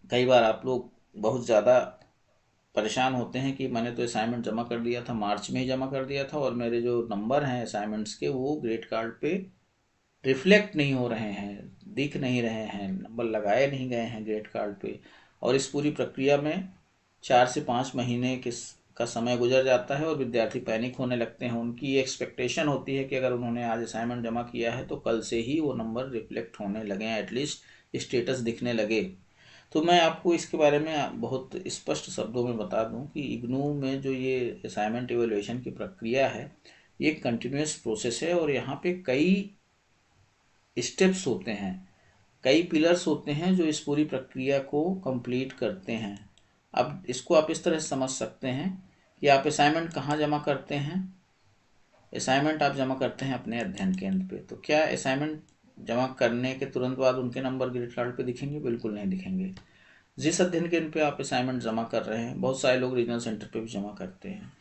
कई बार आप लोग बहुत ज़्यादा परेशान होते हैं कि मैंने तो असाइनमेंट जमा कर दिया था, मार्च में ही जमा कर दिया था, और मेरे जो नंबर हैं असाइनमेंट्स के वो ग्रेड कार्ड पे रिफ्लेक्ट नहीं हो रहे हैं, दिख नहीं रहे हैं, नंबर लगाए नहीं गए हैं ग्रेड कार्ड पे। और इस पूरी प्रक्रिया में 4 से 5 महीने का समय गुजर जाता है और विद्यार्थी पैनिक होने लगते हैं। उनकी ये एक्सपेक्टेशन होती है कि अगर उन्होंने आज असाइनमेंट जमा किया है तो कल से ही वो नंबर रिफ्लेक्ट होने लगे, एटलीस्ट स्टेटस दिखने लगे। तो मैं आपको इसके बारे में बहुत स्पष्ट शब्दों में बता दूं कि इग्नू में जो ये असाइनमेंट इवैल्यूएशन की प्रक्रिया है, ये एक कंटिन्यूस प्रोसेस है और यहाँ पे कई स्टेप्स होते हैं, कई पिलर्स होते हैं जो इस पूरी प्रक्रिया को कंप्लीट करते हैं। अब इसको आप इस तरह से समझ सकते हैं कि आप असाइनमेंट कहाँ जमा करते हैं। असाइनमेंट आप जमा करते हैं अपने अध्ययन केंद्र पे। तो क्या असाइनमेंट जमा करने के तुरंत बाद उनके नंबर ग्रेड कार्ड पे दिखेंगे? बिल्कुल नहीं दिखेंगे। जिस अध्ययन केंद्र पे आप असाइनमेंट जमा कर रहे हैं, बहुत सारे लोग रीजनल सेंटर पे भी जमा करते हैं,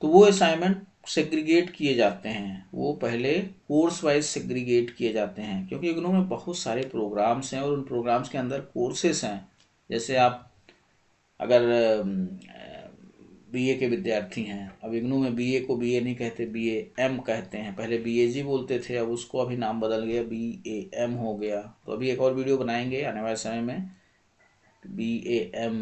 तो वो असाइनमेंट सेग्रीगेट किए जाते हैं। वो पहले कोर्स वाइज सेग्रीगेट किए जाते हैं, क्योंकि इग्नू में बहुत सारे प्रोग्राम्स हैं और उन प्रोग्राम्स के अंदर कोर्सेस हैं। जैसे आप अगर बीए के विद्यार्थी हैं, अब इग्नू में बीए को बीए नहीं कहते, बीए एम कहते हैं। पहले बीएजी बोलते थे, अब उसको अभी नाम बदल गया, बीएएम हो गया। तो अभी एक और वीडियो बनाएंगे आने वाले समय में, BAM,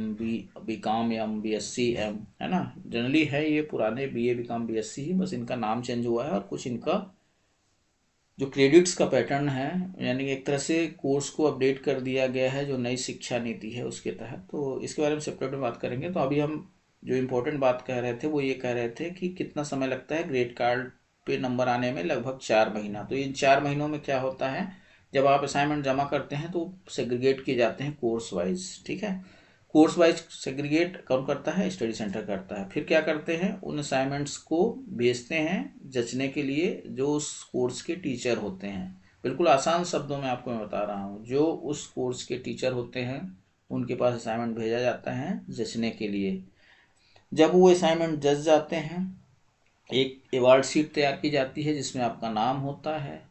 B com M, BSc M, है ना। जनरली है ये पुराने BA BCom BSc ही, बस इनका नाम चेंज हुआ है और कुछ इनका जो क्रेडिट्स का पैटर्न है, यानी कि एक तरह से कोर्स को अपडेट कर दिया गया है जो नई शिक्षा नीति है उसके तहत। तो इसके बारे में सेपरेट में बात करेंगे। तो अभी हम जो इम्पोर्टेंट बात कह रहे थे वो ये कह रहे थे कि कितना समय लगता है ग्रेड कार्ड पे नंबर आने में। लगभग 4 महीना। तो इन 4 महीनों में क्या होता है, जब आप असाइनमेंट जमा करते हैं तो सेग्रीगेट किए जाते हैं कोर्स वाइज, ठीक है। कोर्स वाइज सेग्रीगेट कौन करता है? स्टडी सेंटर करता है। फिर क्या करते हैं, उन असाइनमेंट्स को भेजते हैं जचने के लिए जो उस कोर्स के टीचर होते हैं। बिल्कुल आसान शब्दों में आपको मैं बता रहा हूँ, जो उस कोर्स के टीचर होते हैं उनके पास असाइनमेंट भेजा जाता है जचने के लिए। जब वो असाइनमेंट जच जाते हैं, एक अवार्ड शीट तैयार की जाती है जिसमें आपका नाम होता है,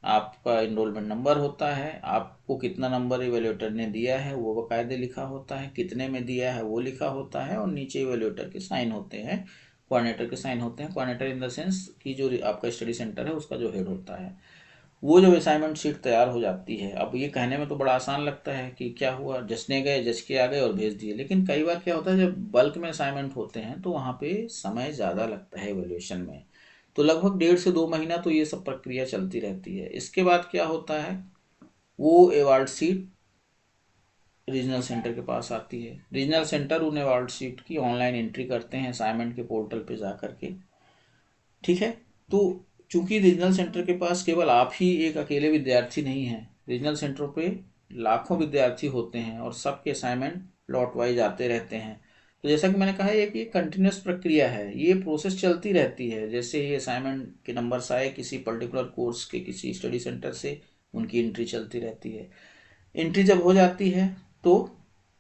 आपका इनरोलमेंट नंबर होता है, आपको कितना नंबर इवेल्यूएटर ने दिया है वो बाकायदे लिखा होता है, कितने में दिया है वो लिखा होता है, और नीचे इवेल्यूएटर के साइन होते हैं, कोऑर्डिनेटर के साइन होते हैं। कोऑर्डिनेटर इन द सेंस कि जो आपका स्टडी सेंटर है उसका जो हेड होता है। वो जब असाइनमेंट शीट तैयार हो जाती है, अब ये कहने में तो बड़ा आसान लगता है कि क्या हुआ, जचने गए, जच के आ गए और भेज दिए। लेकिन कई बार क्या होता है, जब बल्क में असाइनमेंट होते हैं तो वहाँ पे समय ज़्यादा लगता है इवेल्यूएशन में। तो लगभग 1.5 से 2 महीना तो ये सब प्रक्रिया चलती रहती है। इसके बाद क्या होता है, वो अवार्ड सीट रीजनल सेंटर के पास आती है। रीजनल सेंटर उन अवार्ड सीट की ऑनलाइन एंट्री करते हैं असाइनमेंट के पोर्टल पे जा करके, ठीक है। तो चूंकि रीजनल सेंटर के पास केवल आप ही एक अकेले विद्यार्थी नहीं हैं, रीजनल सेंटरों पे लाखों विद्यार्थी होते हैं और सबके असाइनमेंट लॉट वाइज आते रहते हैं। तो जैसा कि मैंने कहा, एक ये कंटिन्यूस प्रक्रिया है, ये प्रोसेस चलती रहती है। जैसे ये असाइनमेंट के नंबर्स आए किसी पर्टिकुलर कोर्स के किसी स्टडी सेंटर से, उनकी एंट्री चलती रहती है। एंट्री जब हो जाती है तो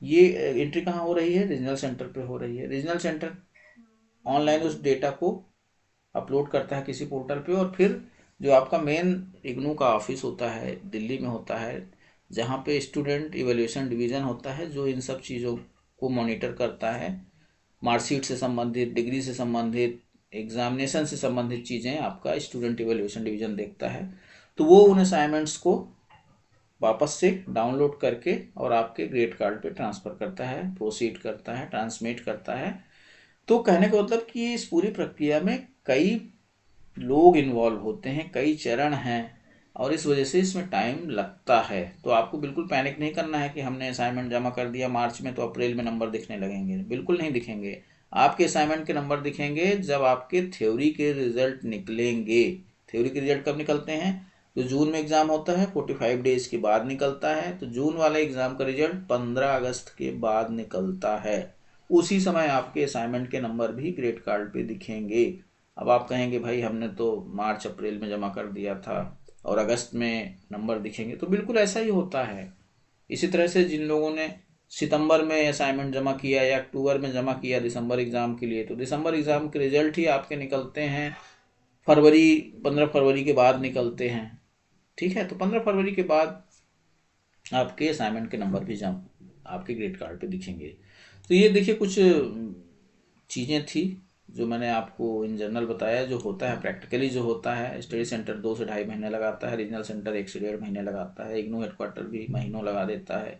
ये एंट्री कहाँ हो रही है? रीजनल सेंटर पे हो रही है। रीजनल सेंटर ऑनलाइन उस डेटा को अपलोड करता है किसी पोर्टल पे, और फिर जो आपका मेन इग्नू का ऑफिस होता है दिल्ली में होता है, जहाँ पे स्टूडेंट इवैल्यूएशन डिवीज़न होता है जो इन सब चीज़ों को मॉनिटर करता है, मार्कशीट से संबंधित, डिग्री से संबंधित, एग्जामिनेशन से संबंधित चीज़ें आपका स्टूडेंट इवैल्यूएशन डिवीज़न देखता है। तो वो उन असाइनमेंट्स को वापस से डाउनलोड करके और आपके ग्रेड कार्ड पे ट्रांसफ़र करता है, प्रोसीड करता है, ट्रांसमिट करता है। तो कहने का मतलब कि इस पूरी प्रक्रिया में कई लोग इन्वॉल्व होते हैं, कई चरण हैं, और इस वजह से इसमें टाइम लगता है। तो आपको बिल्कुल पैनिक नहीं करना है कि हमने असाइनमेंट जमा कर दिया मार्च में तो अप्रैल में नंबर दिखने लगेंगे। बिल्कुल नहीं दिखेंगे। आपके असाइनमेंट के नंबर दिखेंगे जब आपके थ्योरी के रिजल्ट निकलेंगे। थ्योरी के रिजल्ट कब निकलते हैं? तो जून में एग्ज़ाम होता है, 45 डेज के बाद निकलता है। तो जून वाले एग्ज़ाम का रिजल्ट 15 अगस्त के बाद निकलता है। उसी समय आपके असाइनमेंट के नंबर भी ग्रेड कार्ड पे दिखेंगे। अब आप कहेंगे भाई हमने तो मार्च अप्रैल में जमा कर दिया था और अगस्त में नंबर दिखेंगे, तो बिल्कुल ऐसा ही होता है। इसी तरह से जिन लोगों ने सितंबर में असाइनमेंट जमा किया या अक्टूबर में जमा किया दिसंबर एग्ज़ाम के लिए, तो दिसंबर एग्ज़ाम के रिजल्ट ही आपके निकलते हैं फरवरी, 15 फरवरी के बाद निकलते हैं, ठीक है। तो 15 फरवरी के बाद आपके असाइनमेंट के नंबर भी जम आपके ग्रेड कार्ड पे दिखेंगे। तो ये देखिए कुछ चीज़ें थी जो मैंने आपको इन जनरल बताया। जो होता है प्रैक्टिकली जो होता है, स्टडी सेंटर 2 से ढाई महीने लगाता है, रीजनल सेंटर 1 से 1.5 महीने लगाता है, इग्नू हेडक्वार्टर भी महीनों लगा देता है।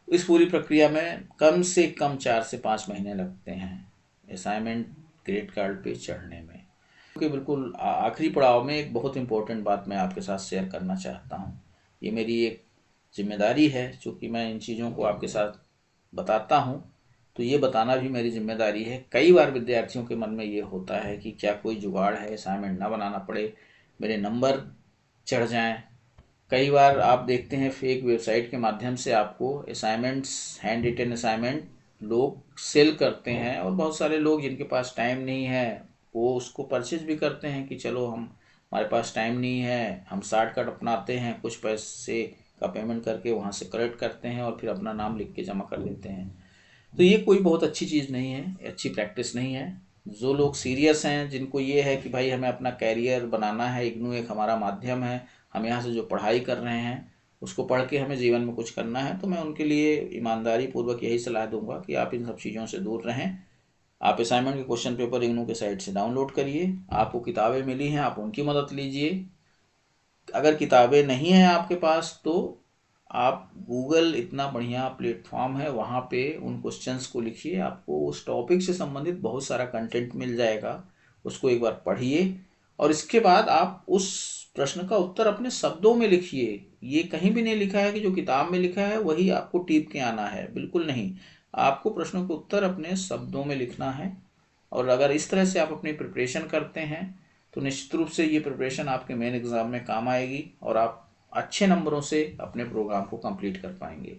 इस पूरी प्रक्रिया में कम से कम 4 से 5 महीने लगते हैं असाइनमेंट ग्रेड कार्ड पे चढ़ने में। क्योंकि बिल्कुल आखिरी पड़ाव में एक बहुत इंपॉर्टेंट बात मैं आपके साथ शेयर करना चाहता हूँ। ये मेरी एक जिम्मेदारी है, चूँकि मैं इन चीज़ों को आपके साथ बताता हूँ तो ये बताना भी मेरी जिम्मेदारी है। कई बार विद्यार्थियों के मन में ये होता है कि क्या कोई जुगाड़ है, असाइनमेंट ना बनाना पड़े, मेरे नंबर चढ़ जाएं। कई बार आप देखते हैं फेक वेबसाइट के माध्यम से आपको असाइनमेंट्स, हैंड रिटन असाइनमेंट लोग सेल करते हैं, और बहुत सारे लोग जिनके पास टाइम नहीं है वो उसको परचेज भी करते हैं कि चलो हमारे पास टाइम नहीं है, हम शॉर्टकट अपनाते हैं, कुछ पैसे का पेमेंट करके वहाँ से कलेक्ट करते हैं और फिर अपना नाम लिख के जमा कर देते हैं। तो ये कोई बहुत अच्छी चीज़ नहीं है, अच्छी प्रैक्टिस नहीं है। जो लोग सीरियस हैं, जिनको ये है कि भाई हमें अपना कैरियर बनाना है, इग्नू एक हमारा माध्यम है, हम यहाँ से जो पढ़ाई कर रहे हैं उसको पढ़ के हमें जीवन में कुछ करना है, तो मैं उनके लिए ईमानदारी पूर्वक यही सलाह दूंगा कि आप इन सब चीज़ों से दूर रहें। आप असाइनमेंट के क्वेश्चन पेपर इग्नू के साइट से डाउनलोड करिए, आपको किताबें मिली हैं आप उनकी मदद लीजिए। अगर किताबें नहीं हैं आपके पास तो आप गूगल इतना बढ़िया प्लेटफॉर्म है, वहाँ पे उन क्वेश्चंस को लिखिए, आपको उस टॉपिक से संबंधित बहुत सारा कंटेंट मिल जाएगा, उसको एक बार पढ़िए और इसके बाद आप उस प्रश्न का उत्तर अपने शब्दों में लिखिए। ये कहीं भी नहीं लिखा है कि जो किताब में लिखा है वही आपको टीप के आना है, बिल्कुल नहीं। आपको प्रश्नों के उत्तर अपने शब्दों में लिखना है, और अगर इस तरह से आप अपनी प्रिपरेशन करते हैं तो निश्चित रूप से ये प्रिपरेशन आपके मेन एग्ज़ाम में काम आएगी और आप अच्छे नंबरों से अपने प्रोग्राम को कंप्लीट कर पाएंगे।